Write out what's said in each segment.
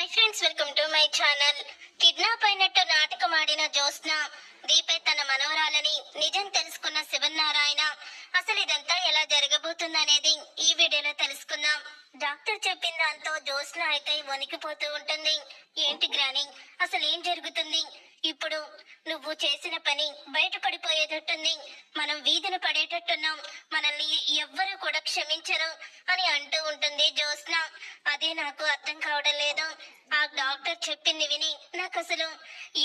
Hi friends, welcome to my channel. Kidnap అయినట్టు నాటకం ఆడిన జ్యోత్స్న దీపే తన మనవరాలని నిజం తెలుసుకున్న శివనారాయణ. అసలు ఇదంతా ఎలా జరగబోతుందనేది ఈ వీడియోలో తెలుసుకుందాం. డాక్టర్ చెప్పిన దాంతో జ్యోత్స్న అయితే వణికిపోతూ ఉంటుంది. ఏంటి గ్రాని, అసలు ఏం జరుగుతుంది? ఇప్పుడు నువ్వు చేసిన పని బయటపడిపోయేటట్టుంది. మనం వీధిన పడేటట్టున్నాం. మనల్ని ఎవ్వరూ కూడా క్షమించరు అని అంటూ ఉంటుంది జ్యోత్స్న. అదే నాకు అర్థం కావడం లేదు. ఆ డాక్టర్ చెప్పింది విని నాకు అసలు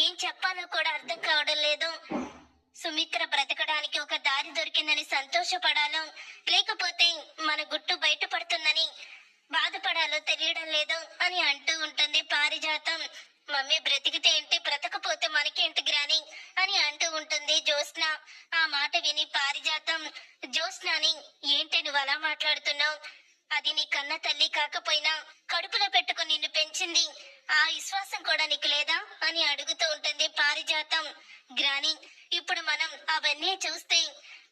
ఏం చెప్పాలో కూడా అర్థం కావడం లేదు. సుమిత్ర బ్రతకడానికి ఒక దారి దొరికిందని సంతోషపడాలో, లేకపోతే మన గుట్టు బయటపడుతుందని బాధపడాలో తెలియడం లేదు అని అంటూ ఉంటుంది పారిజాతం. మమ్మీ బ్రతికితే ఏంటి, బ్రతకపోతే మనకేంటి గ్రాని అని అంటూ ఉంటుంది జ్యోత్స్న. ఆ మాట విని పారిజాతం జ్యోత్స్నని, ఏంటి నువ్వు అలా మాట్లాడుతున్నావు? అది నీ కన్న తల్లి కాకపోయినా కడుపులో పెట్టుకుని నిన్ను పెంచింది. ఆ విశ్వాసం కూడా నీకు లేదా అని అడుగుతూ ఉంటుంది పారిజాతం. గ్రాని, ఇప్పుడు మనం అవన్నీ చూస్తే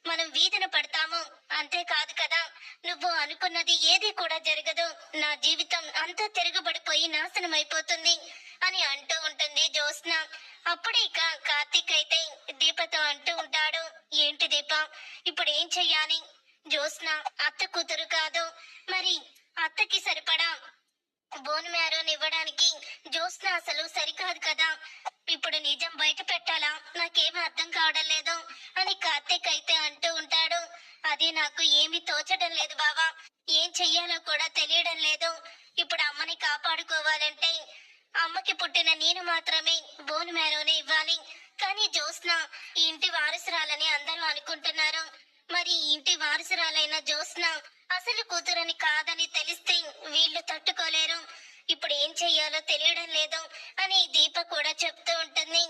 మనం వీధిన పడతాము, అంతేకాదు కదా నువ్వు అనుకున్నది ఏది కూడా జరగదు. నా జీవితం అంతా తిరగబడిపోయి నాశనం అయిపోతుంది అని అంటూ ఉంటుంది జ్యోత్స్న. అప్పుడే ఇక కార్తీక్ అయితే దీపతో అంటూ ఉంటాడు, ఏంటి దీప, ఇప్పుడు ఏం చెయ్యాలి? జ్యోత్స్న అత్త కూతురు కాదు, మరి అత్తకి సరిపడా బోన్ మ్యారోని ఇవ్వడానికి జ్యోత్స్న అసలు సరికాదు కదా. ఇప్పుడు నిజం బయట పెట్టాలా? నాకేమీ అర్థం కావడం లేదు అని కార్తీక్ అయితే అంటూ ఉంటాడు. అది నాకు ఏమీ తోచడం లేదు బావా, ఏం చెయ్యాలో కూడా తెలియడం లేదు. ఇప్పుడు అమ్మని కాపాడుకోవాలంటే అమ్మకి పుట్టిన నేను మాత్రమే బోన్ మ్యారోని ఇవ్వాలి. కానీ జ్యోత్స్న ఈ ఇంటి వారసురాలని అందరూ అనుకుంటున్నారు. మరి ఇంటి వారసురాలైన జ్యోత్స్న అసలు కూతురని కాదని తెలిస్తే వీళ్ళు తట్టుకోలేరు. ఇప్పుడు ఏం చెయ్యాలో తెలియడం లేదు అని దీప కూడా చెప్తూ ఉంటుంది.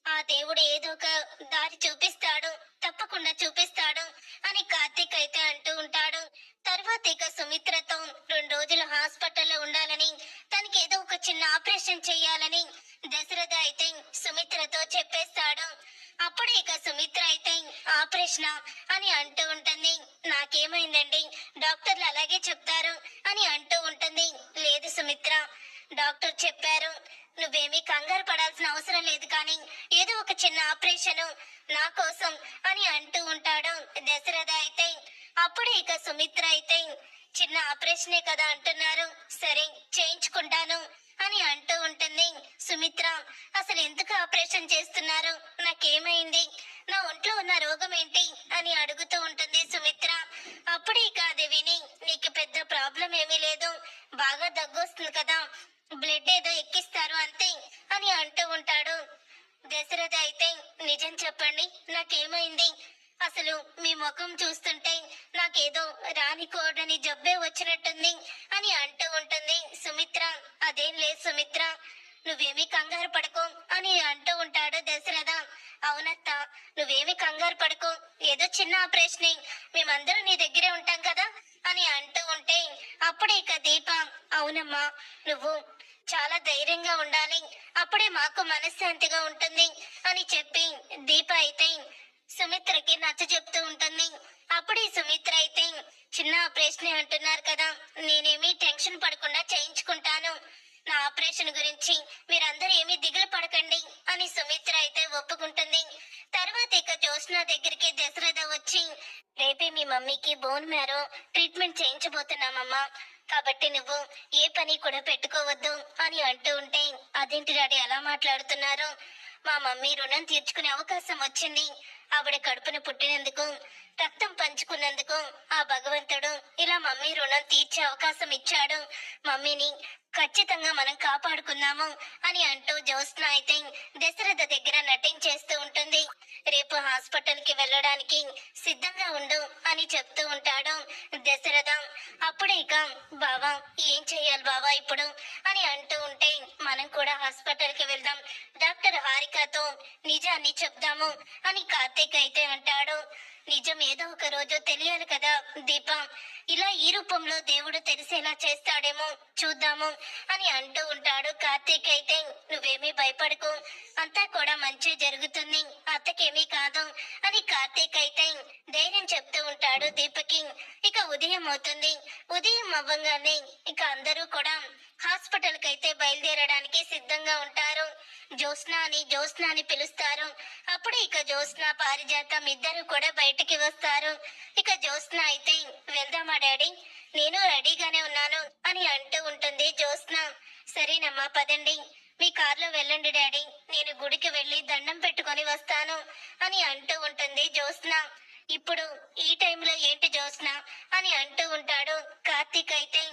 ఆ దేవుడు ఏదో ఒక దారి చూపిస్తాడు, తప్పకుండా చూపిస్తాడు అని కార్తీక్ అయితే అంటూ ఉంటాడు. తర్వాత ఇక సుమిత్రతో 2 రోజులు హాస్పిటల్లో ఉండాలని, తనకి ఏదో ఒక చిన్న ఆపరేషన్ చెయ్యాలని దశరథ అయితే సుమిత్రతో చెప్పేస్తాడు. అప్పుడు ఇక సుమిత్ర అయితే ఆపరేషన్ అని అంటూ ఉంటుంది. నాకేమైందండి, డాక్టర్లు అలాగే చెప్తారు అని అంటూ ఉంటుంది. లేదు సుమిత్ర, డాక్టర్ చెప్పారు, నువ్వేమీ కంగారు పడాల్సిన అవసరం లేదు, కానీ ఏదో ఒక చిన్న ఆపరేషన్ నా కోసం అని అంటూ ఉంటాడు దశరథ అయితే. అప్పుడు ఇక సుమిత్ర అయితే, చిన్న ఆపరేషనే కదా అంటున్నారు, సరే చేయించుకుంటాను అని అంటూ ఉంటుంది. సుమిత్ర, అసలు ఎందుకు ఆపరేషన్ చేస్తున్నారు? నాకేమైంది? నా ఒంట్లో ఉన్న రోగం ఏంటి అని అడుగుతూ ఉంటుంది సుమిత్ర. అప్పుడే ఇక అది విని, నీకు పెద్ద ప్రాబ్లం ఏమీ లేదు, బాగా దగ్గొస్తుంది కదా, బ్లడ్ ఏదో ఎక్కిస్తారు అంతే అని అంటూ ఉంటాడు దశరథ అయితే. నిజం చెప్పండి, నాకేమైంది? అసలు మీ ముఖం చూస్తుంటే నాకేదో రానికోడని జబ్బే వచ్చినట్టుంది అని అంటూ ఉంటుంది సుమిత్ర. అదేం లేదు సుమిత్ర, నువ్వేమీ కంగారు పడుకో అని అంటూ ఉంటాడు దశరథ. అవునత్త, నువ్వేమి కంగారు పడుకో, ఏదో చిన్న ఆపరేషన్, మేమందరం నీ దగ్గరే ఉంటాం కదా అని అంటూ ఉంటే అప్పుడే ఇక దీప, అవునమ్మా, నువ్వు చాలా ధైర్యంగా ఉండాలి, అప్పుడే మాకు మనశ్శాంతిగా ఉంటుంది అని చెప్పి దీప అయితే సుమిత్రకి నచ్చ చెప్తూ ఉంటుంది. అప్పుడే సుమిత్ర అయితే, చిన్న ఆపరేషన్ అంటున్నారు కదా, నేనేమీ టెన్షన్ పడకుండా చేయించుకుంటాను, నా ఆపరేషన్ గురించి మీరందరూ ఏమీ దిగులు పడకండి అని సుమిత్ర అయితే ఒప్పుకుంటుంది. తర్వాత ఇక జ్యోత్స్న దగ్గరికి దశరథ వచ్చి, రేపే మీ మమ్మీకి బోన్ మ్యారో ట్రీట్మెంట్ చేయించబోతున్నామమ్మా, కాబట్టి నువ్వు ఏ పని కూడా పెట్టుకోవద్దు అని అంటూ ఉంటే, అదేంటి డాడీ అలా మాట్లాడుతున్నారు? మా మమ్మీ రుణం తీర్చుకునే అవకాశం వచ్చింది. ఆవిడ కడుపున పుట్టినందుకు, రక్తం పంచుకున్నందుకు ఆ భగవంతుడు ఇలా మమ్మీ రుణం తీర్చే అవకాశం ఇచ్చాడు. మమ్మీని ఖచ్చితంగా మనం కాపాడుకున్నాము అని అంటూ జ్యోత్స్న అయితే దశరథ దగ్గర నటించేస్తూ ఉంటుంది. రేపు హాస్పిటల్ కి వెళ్ళడానికి సిద్ధంగా ఉండు అని చెప్తూ ఉంటాడు దశరథ. అప్పుడే ఇక, బావా ఏం చెయ్యాలి బావా ఇప్పుడు అని అంటూ ఉంటే, మనం కూడా హాస్పిటల్ కి వెళ్దాం, డాక్టర్ హారికతో నిజాన్ని చెప్దాము అని కార్తీక్ అయితే అంటాడు. నిజం ఏదో ఒక రోజు తెలియాలి కదా దీప, ఇలా ఈ రూపంలో దేవుడు తెలిసేలా చేస్తాడేమో చూద్దాము అని అంటూ ఉంటాడు కార్తీక్ అయితే. నువ్వేమీ భయపడకు, అంతా కూడా మంచి జరుగుతుంది, అత్తకేమీ కాదు అని కార్తీక్ అయితే ధైర్యం చెప్తూ ఉంటాడు దీపకి. ఇక ఉదయం అవుతుంది. ఉదయం అవ్వగానే ఇక అందరూ కూడా హాస్పిటల్ కైతే బయలుదేరడానికి సిద్ధంగా ఉంటారు. జ్యోత్స్న అని పిలుస్తారు. అప్పుడు ఇక జ్యోత్స్న పారిజాతం ఇద్దరు కూడా బయటికి వస్తారు. ఇక జ్యోత్స్న అయితే వెళ్దామా డాడీ, నేను రెడీగానే ఉన్నాను అని అంటూ ఉంటుంది జ్యోత్స్న. సరేనమ్మా పదండి, మీ కార్లో వెళ్ళండి డాడీ, నేను గుడికి వెళ్ళి దండం పెట్టుకొని వస్తాను అని అంటూ ఉంటుంది జ్యోత్స్న. ఇప్పుడు ఈ టైంలో ఏంటి జ్యోత్స్న అని అంటూ ఉంటాడు కార్తీక్. అయితే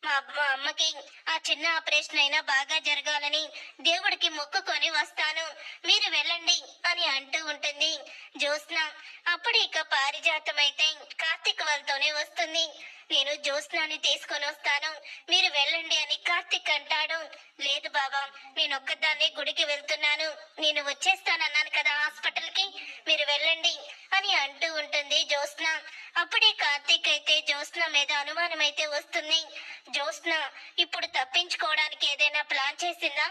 మా అమ్మకి ఆ చిన్న ఆపరేషన్ అయినా బాగా జరగాలని దేవుడికి మొక్కుకొని వస్తాను, మీరు వెళ్ళండి అని అంటూ ఉంటుంది జ్యోత్స్న. అప్పుడు ఇక పారిజాతం అయితే కార్తీక్ వాళ్ళతోనే వస్తుంది. నేను జ్యోత్స్నాని తీసుకొని వస్తాను, మీరు వెళ్ళండి అని కార్తీక్ అంటాడు. లేదు బాబా, నేను ఒక్కదాన్ని గుడికి వెళ్తున్నాను, నేను వచ్చేస్తానన్నాను కదా హాస్పిటల్ కి, మీరు వెళ్ళండి అని అంటూ ఉంటుంది జ్యోత్స్న. అప్పుడే కార్తీక్ అయితే జ్యోత్స్న మీద అనుమానం అయితే వస్తుంది. జ్యోత్స్న ఇప్పుడు తప్పించుకోవడానికి ఏదైనా ప్లాన్ చేసిందా,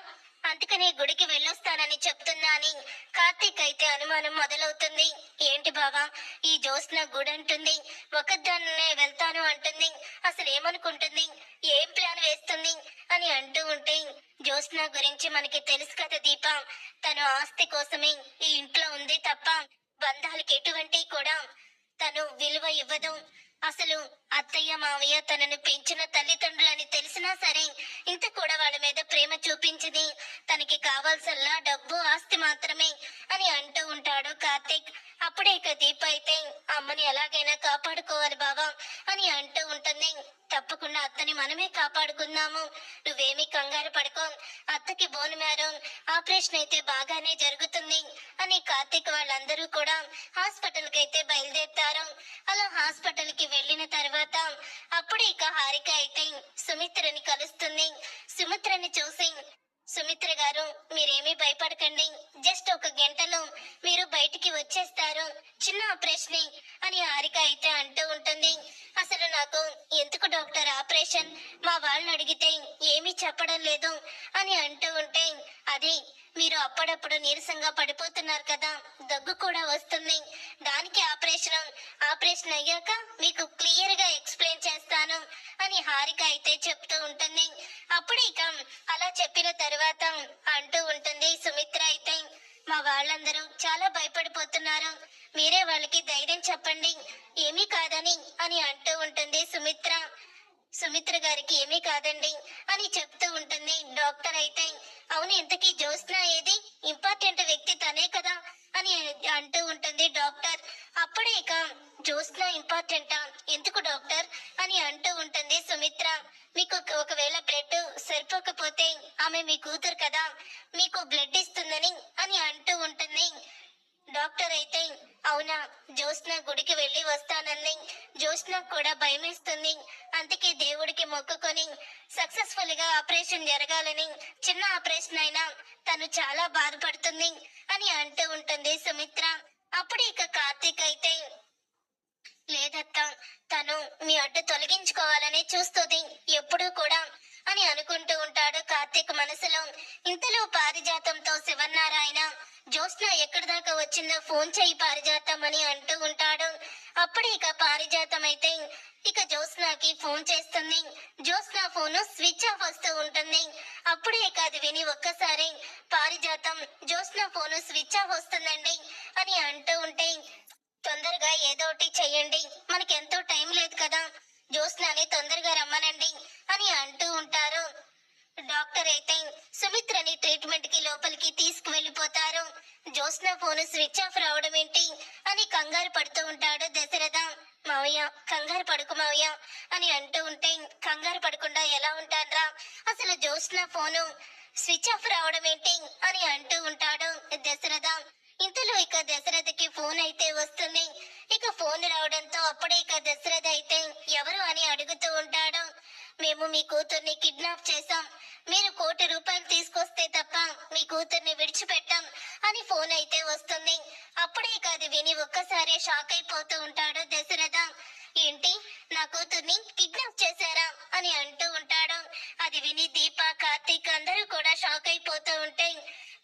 అందుకనే గుడికి వెళ్ళొస్తానని చెప్తుందా అని కార్తీక్ అయితే అనుమానం మొదలవుతుంది. ఏంటి బావా, ఈ జ్యోత్స్న గుడి అంటుంది, ఒకదాన్నే వెళ్తాను అంటుంది, అసలు ఏమనుకుంటుంది, ఏం ప్లాన్ వేస్తుంది అని అంటూ ఉంటే, జ్యోత్స్న గురించి మనకి తెలుసు కదా దీప, తను ఆస్తి కోసమే ఈ ఇంట్లో ఉంది తప్ప బంధాలకి ఎటువంటి కూడా తను విలువ ఇవ్వదు. అసలు అత్తయ్య మావయ్య తనను పెంచిన తల్లిదండ్రులని తెలిసినా సరే ఇంత కూడా వాళ్ళ మీద ప్రేమ చూపించింది, తనకి కావాల్సల్లా డబ్బు ఆస్తి మాత్రమే అని అంటూ ఉంటాడు కార్తీక్. అప్పుడే ఇక దీప అయితే అమ్మని ఎలాగైనా కాపాడుకోవాలి బావా అని అంటూ ఉంటుంది. తప్పకుండా అత్తని మనమే కాపాడుకుందాము, నువ్వేమీ కంగారు పడుకో, అత్తకి బోన్ మ్యారో ఆపరేషన్ అయితే బాగానే జరుగుతుంది అని కార్తీక్ వాళ్ళందరూ కూడా హాస్పిటల్ కి అయితే బయలుదేరుతారు. అలా హాస్పిటల్ కి వెళ్ళిన తర్వాత అప్పుడు ఇక హారిక అయితే సుమిత్రని కలుస్తుంది. సుమిత్రని చూసి, సుమిత్ర గారు మీరేమీ భయపడకండి, జస్ట్ ఒక గంటలో మీరు బయటికి వచ్చేస్తారు, చిన్న ఆపరేషన్ అని హారిక అయితే అంటూ ఉంటుంది. అసలు నాకు ఎందుకు డాక్టర్ ఆపరేషన్, మా వాళ్ళని అడిగితే ఏమీ చెప్పడం లేదు అని అంటూ ఉంటే, అది మీరు అప్పుడప్పుడు నీరసంగా పడిపోతున్నారు కదా, దగ్గు కూడా వస్తుంది, దానికి ఆపరేషన్ అయ్యాక మీకు క్లియర్ గా ఎక్స్ప్లెయిన్ చేస్తాను అని హారిక అయితే చెప్తూ ఉంటుంది. అప్పుడు ఇక అలా చెప్పిన తర్వాత అంటూ ఉంటుంది సుమిత్ర అయితే, మా వాళ్ళందరూ చాలా భయపడిపోతున్నారు, మీరే వాళ్ళకి ధైర్యం చెప్పండి, ఏమీ కాదని అని అంటూ ఉంటుంది సుమిత్ర. సుమిత్ర గారికి ఏమీ కాదండి అని చెప్తూ ఉంటుంది డాక్టర్ అయితే. అవును, ఇంతకీ జ్యోత్స్న ఏది, ఇంపార్టెంట్ వ్యక్తి తనే కదా అని అంటూ ఉంటుంది డాక్టర్. అప్పుడే ఇక జ్యోత్స్న ఇంపార్టెంటా, ఎందుకు డాక్టర్ అని అంటూ ఉంటుంది సుమిత్ర. మీకు ఒకవేళ బ్లడ్ సరిపోకపోతే ఆమె మీ కూతురు కదా, మీకు బ్లడ్ ఇస్తుందని అని అంటూ ఉంటుంది డాక్టర్ అయితే. అవునా, జ్యోత్స్న గుడికి వెళ్ళి వస్తానంది, జ్యోత్స్న కూడా భయమేస్తుంది, అందుకే దేవుడికి మొక్కుకొని సక్సెస్ఫుల్ గా ఆపరేషన్ జరగాలని, చిన్న ఆపరేషన్ అయినా తను చాలా బాధపడుతుంది అని అంటూ ఉంటుంది సుమిత్ర. అప్పుడు ఇక కార్తీక్ అయితే, లేదత్తా, తను మీ అడ్డు తొలగించుకోవాలని చూస్తుంది ఎప్పుడూ కూడా అని అనుకుంటూ ఉంటాడు కార్తీక్ మనసులో. ఇంతలో పారిజాతంతో శివనారాయణ, జ్యోత్స్న ఎక్కడి దాకా వచ్చిందో ఫోన్ చేయి పారిజాతం అని అంటూ ఉంటాడు. అప్పుడు ఇక పారిజాతం అయితే ఇక జ్యోత్స్నకి ఫోన్ చేస్తుంది. జ్యోత్స్న ఫోను స్విచ్ ఆఫ్ వస్తూ ఉంటుంది. అప్పుడే ఇక అది విని ఒక్కసారి పారిజాతం, జ్యోత్స్న ఫోను స్విచ్ ఆఫ్ వస్తుందండి అని అంటూ ఉంటే, తొందరగా ఏదో ఒకటి చెయ్యండి, మనకి ఎంతో టైం లేదు కదా, జ్యోత్స్నని తొందరగా రమ్మనండి అని అంటూ ఉంటారు. డాక్టర్ అయితే సుమిత్రని ట్రీట్మెంట్ కి లోపలికి తీసుకువెళ్ళిపోతారు. జ్యోత్స్న ఫోన్ స్విచ్ ఆఫ్ రావడం ఏంటి అని కంగారు పడుతూ ఉంటాడు దశరథ. మావయ్య కంగారు పడుకు మావయ్య అని అంటూ ఉంటే, కంగారు పడకుండా ఎలా ఉంటాడ్రా, అసలు జ్యోత్స్న ఫోను స్విచ్ ఆఫ్ రావడం ఏంటి అని అంటూ ఉంటాడు దశరథ. ఇంతలో ఇక దశరథకి ఫోన్ అయితే వస్తుంది. ఇక ఫోన్ రావడంతో అప్పుడే ఇక దశరథ అయితే ఎవరు అని అడుగుతూ ఉంటాడు. మేము మీ కూతుర్ని కిడ్నాప్ చేశాం, మీరు ₹1,00,00,000 తీసుకొస్తే తప్ప మీ కూతుర్ని విడిచిపెట్టాం అని ఫోన్ అయితే వస్తుంది. అప్పుడే ఇక అది విని ఒక్కసారి షాక్ అయిపోతూ ఉంటాడు దశరథ. ఏంటి, నా కూతుర్ని కిడ్నాప్ చేశారా అని అంటూ ఉంటాడు. అది విని దీప, కార్తీక్ అందరూ కూడా షాక్ అయిపోతూ ఉంటే,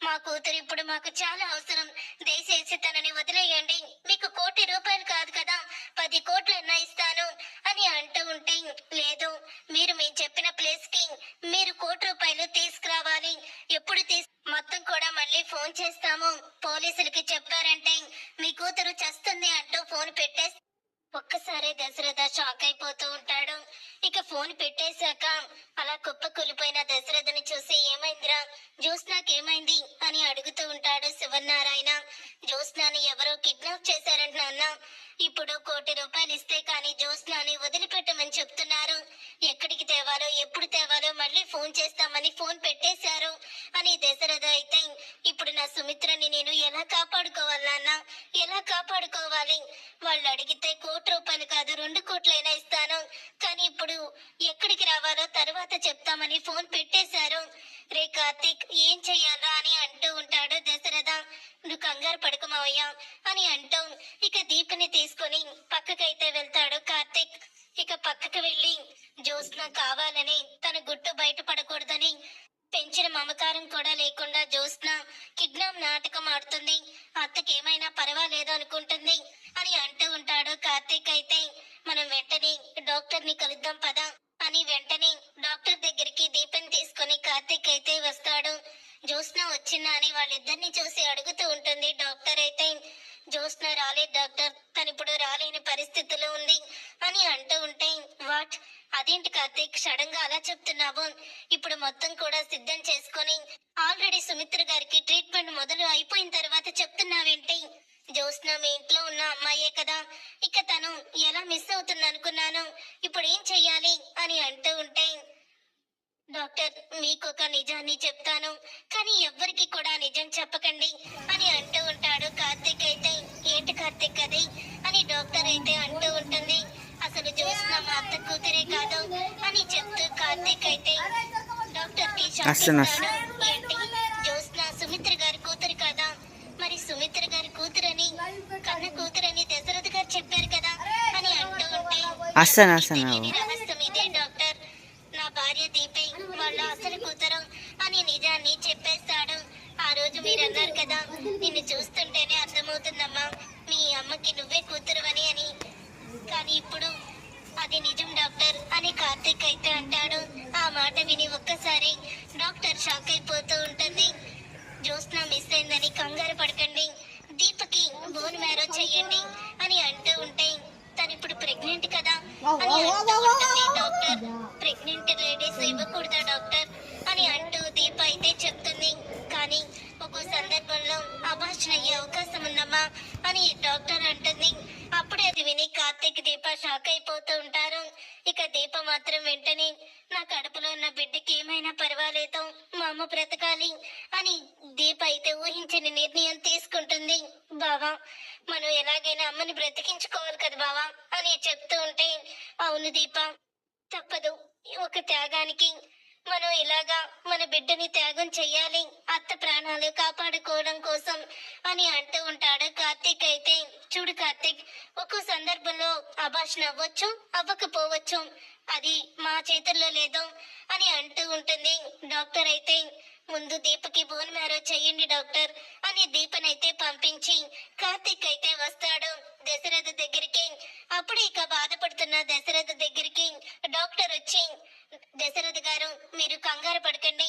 మా కూతురు ఇప్పుడు మాకు చాలా అవసరం, దయచేసి తనని వదిలేయండి, మీకు ₹1,00,00,000 కాదు కదా, 10 కోట్లన్నా ఇస్తాను అని అంటూ ఉంటే, లేదు, మీరు మేము చెప్పిన ప్లేస్ కి మీరు చేస్తున్నాము, పోలీసులకి చెప్పారంటే మీ కూతురు చస్తుంది అంటూ ఫోన్ పెట్టేసి ఒక్కసారే దశరథ షాక్ అయిపోతూ ఉంటాడు. ఇక ఫోన్ పెట్టేశాక అలా కుప్ప కూలిపోయిన దశరథని చూసి ఏమైందిరా, జ్యోత్స్నాకేమైంది అని అడుగుతూ ఉంటాడు శివనారాయణ. జ్యోత్స్నాని ఎవరో కిడ్నాప్ చేశారంట నాన్న. ఇప్పుడు ₹1,00,00,000 ఇస్తే కానీ జ్యోత్స్నాని వదిలిపెట్టమని చెప్తున్నారు. ఎక్కడికి తేవాలో ఎప్పుడు తేవాలో మళ్ళీ ఫోన్ చేస్తామని ఫోన్ పెట్టేశారు అని దశరథ అయితే ఇప్పుడు నా సుమిత్రని నేను ఎలా కాపాడుకోవాలి నాన్న, ఎలా కాపాడుకోవాలి? వాళ్ళు అడిగితే ₹1,00,00,000 కాదు 2,00,00,000 ఇస్తాను, కానీ ఇప్పుడు ఎక్కడికి రావాలో తర్వాత చెప్తామని ఫోన్ పెట్టేశారు. రే కార్తీక్, ఏం చెయ్యాలా అని అంటూ ఉంటాడు దశరథ. నువ్వు కంగారు పడకు మావయ్య అని అంటూ ఇక దీపని తీసుకొని పక్కకైతే వెళ్తాడు కార్తీక్. ఇక పక్కకు వెళ్ళి జ్యోత్స్న కావాలని తన గుట్టు బయటపడకూడదని పెంచిన మమకారం కూడా లేకుండా జ్యోత్స్న కిడ్నాప్ నాటకం ఆడుతుంది, అత్తకేమైనా పర్వాలేదు అనుకుంటుంది అని అంటూ ఉంటాడు కార్తీక్. అయితే మనం వెంటనే డాక్టర్ ని కలుద్దాం పదా అని వెంటనే డాక్టర్ దగ్గరికి దీపం తీసుకొని కార్తీక్ అయితే వస్తాడు. జ్యోత్స్న వచ్చిందా అని వాళ్ళిద్దరిని చూసి అడుగుతూ ఉంటుంది. డాక్టర్ అయితే జ్యోత్స్న రాలేదు డాక్టర్, తనిప్పుడు రాలేని పరిస్థితిలో ఉంది అని అంటూ ఉంటే వాట్, అదేంటి కార్తీక్ సడన్ గా అలా చెప్తున్నావు? ఇప్పుడు మొత్తం కూడా సిద్ధం చేసుకొని ఆల్రెడీ సుమిత్ర గారికి ట్రీట్మెంట్ మొదలు అయిపోయిన తర్వాత చెప్తున్నావేంటి? జ్యోత్స్న మీ ఇంట్లో ఉన్న అమ్మాయే కదా, ఇక తను ఎలా మిస్ అవుతుంది అనుకున్నాను, ఇప్పుడు ఏం చెయ్యాలి అని అంటూ ఉంటే డాక్టర్ మీకు ఒక నిజాన్ని చెప్తాను, కానీ ఎవ్వరికి కూడా నిజం చెప్పకండి అని అంటూ ఉంటాడు కార్తీక్. అయితే ఏంటి కార్తీక్ అది అని డాక్టర్ అయితే అంటూ ఉంటుంది. అసలు జ్యోత్స్న మా అత్త కూతురే కాదు అని చెప్తూ కార్తీక్ అయితే డాక్టర్ కి ఏంటి జ్యోత్స్న సుమిత్ర గారి కూతురు కదా, మరి సుమిత్ర గారి కూతురని కన్న కూతురని దశరథ్ గారు చెప్పారు కదా అని అంటూ ఉంటే రహస్యం ఇదే డాక్టర్, నా భార్య దీపే వాళ్ళ అసలు కూతురు అని నిజాన్ని చెప్పేస్తాడు. ఆ రోజు మీరు అన్నారు కదా, నిన్ను చూస్తుంటేనే అర్థమవుతుందమ్మా మీ అమ్మకి నువ్వే కూతురు అని, కానీ ఇప్పుడు అది నిజం డాక్టర్ అని కార్తీక్ అయితే అంటాడు. ఆ మాట విని ఒక్కసారి డాక్టర్ షాక్ అయిపోతూ ఉంటుంది. జ్యోత్స్న మిస్ అయిందని కంగారు పడకండి, దీపకి బోన్ మ్యారేజ్ చెయ్యండి అని అంటూ ఉంటే తను ఇప్పుడు ప్రెగ్నెంట్ కదా అని అంటూ ఉంటుంది. డాక్టర్ ప్రెగ్నెంట్ లేడీస్ ఇవ్వకూడదా డాక్టర్ అని అంటూ దీప అయితే చెప్తుంది. కానీ ఒక్కో సందర్భంలో అబార్షన్ అయ్యే అవకాశం ఉందమ్మా అని డాక్టర్ అంటుంది. అప్పుడే అది విని కార్తీక్ దీప షాక్ అయిపోతూ ఉంటారు. ఇక దీప మాత్రం వెంటనే నా కడుపులో ఉన్న బిడ్డకి ఏమైనా పర్వాలేదు, మా అమ్మ బ్రతకాలి అని దీప అయితే ఊహించని నిర్ణయం తీసుకుంటుంది. బావా మనం ఎలాగైనా అమ్మని బ్రతికించుకోవాలి కదా బావా అని చెప్తూ ఉంటే అవును దీప తప్పదు, ఒక త్యాగానికి మనం ఇలాగా మన బిడ్డని త్యాగం చెయ్యాలి అత్త ప్రాణాలు కాపాడుకోవడం కోసం అని అంటూ ఉంటాడు కార్తీక్. అయితే చూడు కార్తీక్, ఒక్కో సందర్భంలో అబార్షన్ అవ్వచ్చు అవ్వకపోవచ్చు, అది మా చేతుల్లో లేదు అని అంటూ ఉంటుంది. డాక్టర్ అయితే ముందు దీపకి బోన్ మ్యారేజ్ చెయ్యండి డాక్టర్ అని దీపనైతే పంపించి కార్తీక్ అయితే వస్తాడు దశరథ దగ్గరికి. అప్పుడు ఇక బాధపడుతున్న దశరథ దగ్గరికి డాక్టర్ వచ్చి దశరథ గారు మీరు కంగారు పడకండి,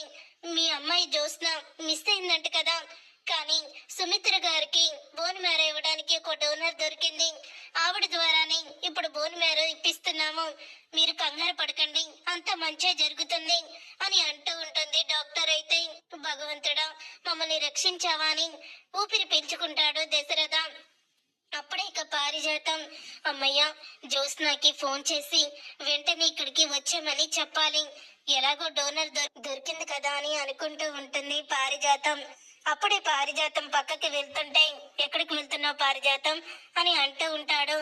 మీ అమ్మాయి జ్యోత్స్న మిస్ అయిందంట కదా, కానీ సుమిత్ర గారికి బోన్ మ్యారో ఇవ్వడానికి ఒక డోనర్ దొరికింది, ఆవిడ ద్వారానే ఇప్పుడు బోన్ మ్యారో ఇప్పిస్తున్నాము, మీరు కంగారు పడకండి అంత మంచి జరుగుతుంది అని అంటూ ఉంటుంది. డాక్టర్ అయితే భగవంతుడా మమ్మల్ని రక్షించావా అని ఊపిరి పీల్చుకుంటాడు దశరథ. అప్పుడే ఇక పారిజాతం అమ్మయ్య జ్యోత్స్నాకి ఫోన్ చేసి వెంటనే ఇక్కడికి వచ్చామని చెప్పాలి, ఎలాగో డోనర్ దొరికింది కదా అని అనుకుంటూ ఉంటుంది పారిజాతం. అప్పుడే పారిజాతం పక్కకి వెళ్తుంటే ఎక్కడికి వెళ్తున్నావు పారిజాతం అని అంటూ ఉంటాడు.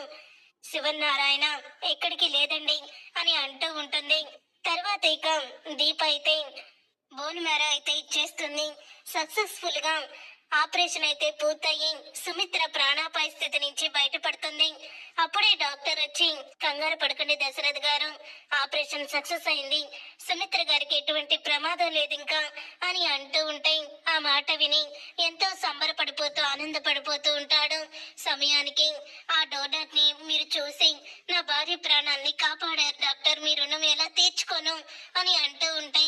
శివనారాయణ ఎక్కడికి లేదండి అని అంటూ ఉంటుంది. తర్వాత ఇక దీప అయితే బోన్ మ్యారో అయితే ఇచ్చేస్తుంది. సక్సెస్ఫుల్ గా ఆపరేషన్ అయితే పూర్తయి సుమిత్ర ప్రాణాపాయ స్థితి నుంచి బయటపడుతుంది. అప్పుడే డాక్టర్ వచ్చి కంగారు పడకండి దశరథ్ గారు, ఆపరేషన్ సక్సెస్ అయింది, సుమిత్ర గారికి ఎటువంటి ప్రమాదం లేదు ఇంకా అని అంటూ ఉంటే ఆ మాట విని ఎంతో సంబరపడిపోతూ ఆనందపడిపోతూ ఉంటాడు. సమయానికి ఆ డోనర్ ని మీరు చూసి నా భార్య ప్రాణాల్ని కాపాడారు డాక్టర్, మీ రుణం ఎలా తీర్చుకోను అని అంటూ ఉంటే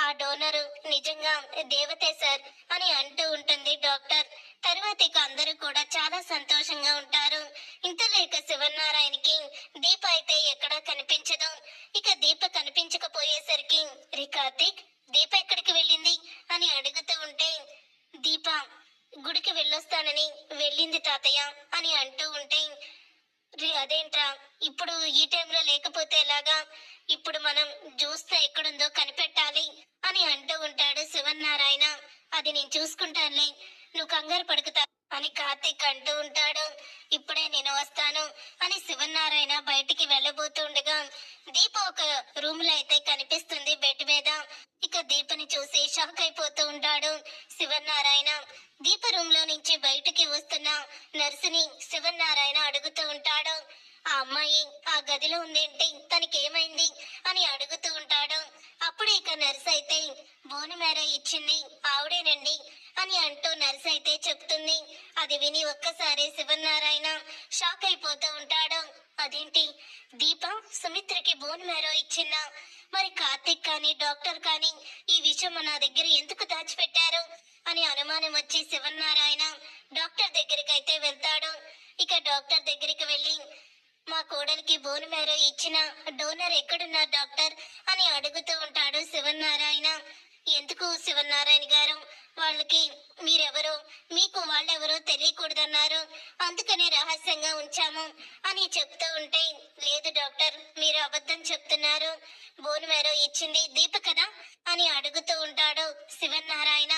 ఆ డోనరు నిజంగా దేవతే సార్ అని అంటూ ఉంటుంది డాక్టర్. తర్వాత ఇక అందరూ కూడా చాలా సంతోషంగా ఉంటారు. ఇంతలో ఇక శివనారాయణకి దీప అయితే ఎక్కడా కనిపించదు. ఇక దీప కనిపించకపోయేసరికి రే కార్తీక్, దీప ఎక్కడికి వెళ్ళింది అని అడుగుతూ ఉంటే, దీప గుడికి వెళ్ళొస్తానని వెళ్ళింది తాతయ్య అని అంటూ ఉంటే, అదేంట్రా ఇప్పుడు ఈ టైంలో లేకపోతే ఎలాగా, ఇప్పుడు మనం జ్యోత్స్న ఎక్కడుందో కనిపెట్టాలి అని అంటూ ఉంటాడు శివనారాయణ. అది నేను చూసుకుంటానులే, నువ్వు కంగారు పడుకుతా అని కార్తీక్ అంటూ ఉంటాడు. ఇప్పుడే నేను వస్తాను అని శివనారాయణ బయటికి వెళ్ళబోతుండగా దీప ఒక రూమ్ లో అయితే కనిపిస్తుంది బెడ్ మీద. ఇక దీపని చూసి షాక్ అయిపోతూ ఉంటాడు శివనారాయణ. దీప రూమ్ లో నుంచి బయటికి వస్తున్న నర్సుని శివనారాయణ అడుగుతూ ఉంటాడు. ఆ అమ్మాయి ఆ గదిలో ఉందేంటి, తనకి ఏమైంది అని అడుగుతూ ఉంటాడు. అప్పుడు ఇక నర్స్ అయితే బోను మేర ఇచ్చింది ఆవిడేనండి అని అంటూ నర్స్ అయితే చెప్తుంది. అది విని ఒక్కసారి శివనారాయణ షాక్ అయిపోతూ ఉంటాడు. అదేంటి, దీప సుమిత్రకి బోన్ మేరో ఇచ్చిందా? మరి కార్తిక్ కానీ డాక్టర్ కానీ ఈ విషయం నా దగ్గర ఎందుకు దాచిపెట్టారు అని అనుమానం వచ్చి శివనారాయణ డాక్టర్ దగ్గరికి అయితే వెళ్తాడు. ఇక డాక్టర్ దగ్గరికి వెళ్ళి, మా కోడలికి బోన్ మేరో ఇచ్చిన డోనర్ ఎక్కడున్నారు డాక్టర్ అని అడుగుతూ ఉంటాడు శివనారాయణ. ఎందుకు శివనారాయణ గారు, వాళ్ళకి మీరెవరో మీకు వాళ్ళెవరో తెలియకూడదన్నారు, అందుకనే రహస్యంగా ఉంచాము అని చెప్తూ ఉంటే, లేదు డాక్టర్ మీరు అబద్ధం చెప్తున్నారు, బోన్ మేరో ఇచ్చింది దీప కదా అని అడుగుతూ ఉంటాడు శివనారాయణ.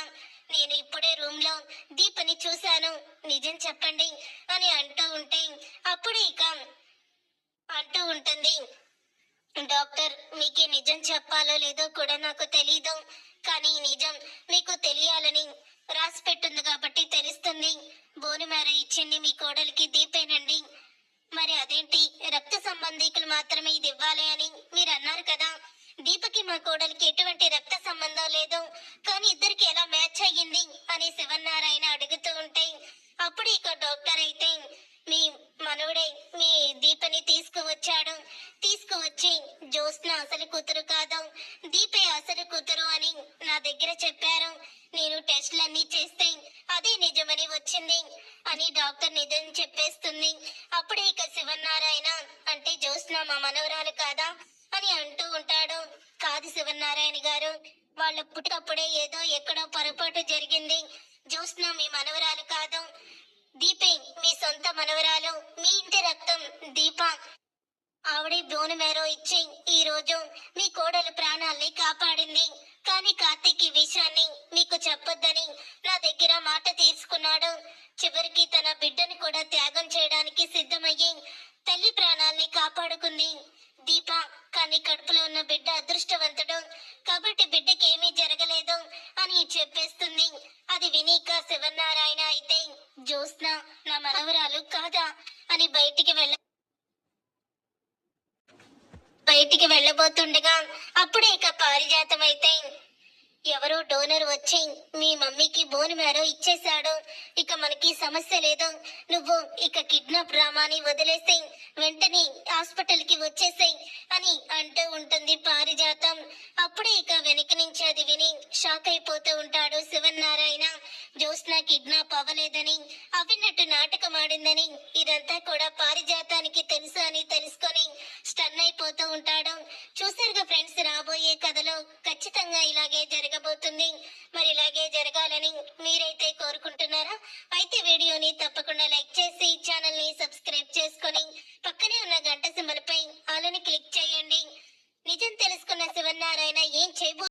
నేను ఇప్పుడే రూమ్ లో దీపని చూశాను, నిజం చెప్పండి అని అంటూ ఉంటే, అప్పుడు ఇక అంటూ ఉంటుంది, డాక్టర్ మీకే నిజం చెప్పాలో లేదో కూడా నాకు తెలీదు, కానీ నిజం మీకు తెలియాలని రాసి పెట్టుంది కాబట్టి తెలుస్తుంది. బోను మేర ఇచ్చింది మీ కోడలికి దీపేనండి. మరి అదేంటి, రక్త సంబంధికులు మాత్రమే ఇది ఇవ్వాలి అని మీరు అన్నారు కదా, దీపకి మా కోడలికి ఎటువంటి రక్త సంబంధం లేదు, కానీ ఇద్దరికి ఎలా మ్యాచ్ అయ్యింది అని శివనారాయణ అడుగుతూ ఉంటే, అప్పుడు ఇక డాక్టర్ అయితే మీ మనవడే మీ దీపని తీసుకువచ్చి జ్యోత్స్న అసలు కూతురు కాదు, దీపే అసలు కూతురు అని నా దగ్గర చెప్పారు. నేను టెస్ట్లన్నీ చేస్తే అదే నిజమని వచ్చింది అని డాక్టర్ నిజం చెప్పేస్తుంది. అప్పుడే ఇక శివనారాయణ, అంటే జ్యోత్స్న మా మనవరాలు కాదా అని అంటూ ఉంటాడు. కాదు శివనారాయణ గారు, వాళ్ళ పుట్టప్పుడే ఏదో ఎక్కడో పొరపాటు జరిగింది, జ్యోత్స్న మీ మనవరాలు కాదు, దీపే మీ సొంత మనవరాలు, మీ ఇంటి రక్తం దీప. ఆవిడే బోను మేరో ఇచ్చి ఈ రోజు మీ కోడలు ప్రాణాల్ని కాపాడింది. కానీ కార్తీక్ ఈ విషయాన్ని మీకు చెప్పొద్దని నా దగ్గర మాట తీసుకున్నాడు. చివరికి తన బిడ్డను కూడా త్యాగం చేయడానికి సిద్ధమయ్యి తల్లి ప్రాణాల్ని కాపాడుకుంది దీప. కానీ కడుపులో ఉన్న బిడ్డ అదృష్టవంతుడు కాబట్టి బిడ్డకి ఏమీ జరగలేదు అని చెప్పేస్తుంది. అది వినీక శివనారాయణ అయితే, జ్యోత్స్న నా మనవరాలు కాదా అని బయటికి వెళ్ళబోతుండగా అప్పుడే ఇక పారిజాతం అయితే, ఎవరో డోనర్ వచ్చి మీ మమ్మీకి బోన్ మేరో ఇచ్చేశాడు, ఇక మనకి సమస్య లేదు, నువ్వు ఇక కిడ్నాప్ డ్రామాని వదిలేసి వెంటనే హాస్పిటల్ కి వచ్చేసాయి అని అంటూ ఉంటుంది పారిజాతం. అప్పుడే ఇక వెనక నుంచి అది విని షాక్ అయిపోతూ ఉంటాడు శివనారాయణ. జ్యోత్స్న కిడ్నాప్ అవ్వలేదని, అవినట్టు నాటకం ఆడిందని ఇదంతా కూడా పారిజాతానికి తెలుసు అని తెలుసుకొని స్టన్ అయిపోతూ ఉంటాడు. చూసారుగా ఫ్రెండ్స్, రాబోయే కథలో ఖచ్చితంగా ఇలాగే జరగబోతుంది. మరి ఇలాగే జరగాలని మీరైతే కోరుకుంటున్నారా? అయితే వీడియోని తప్పకుండా లైక్ చేసి ఛానల్ ని సబ్స్క్రైబ్ చేసుకొని పక్కనే ఉన్న గంట సింబల్ పై ఆల్ ని క్లిక్ చేయండి. నిజం తెలుసుకున్న శివనారాయణ ఏం చేయబో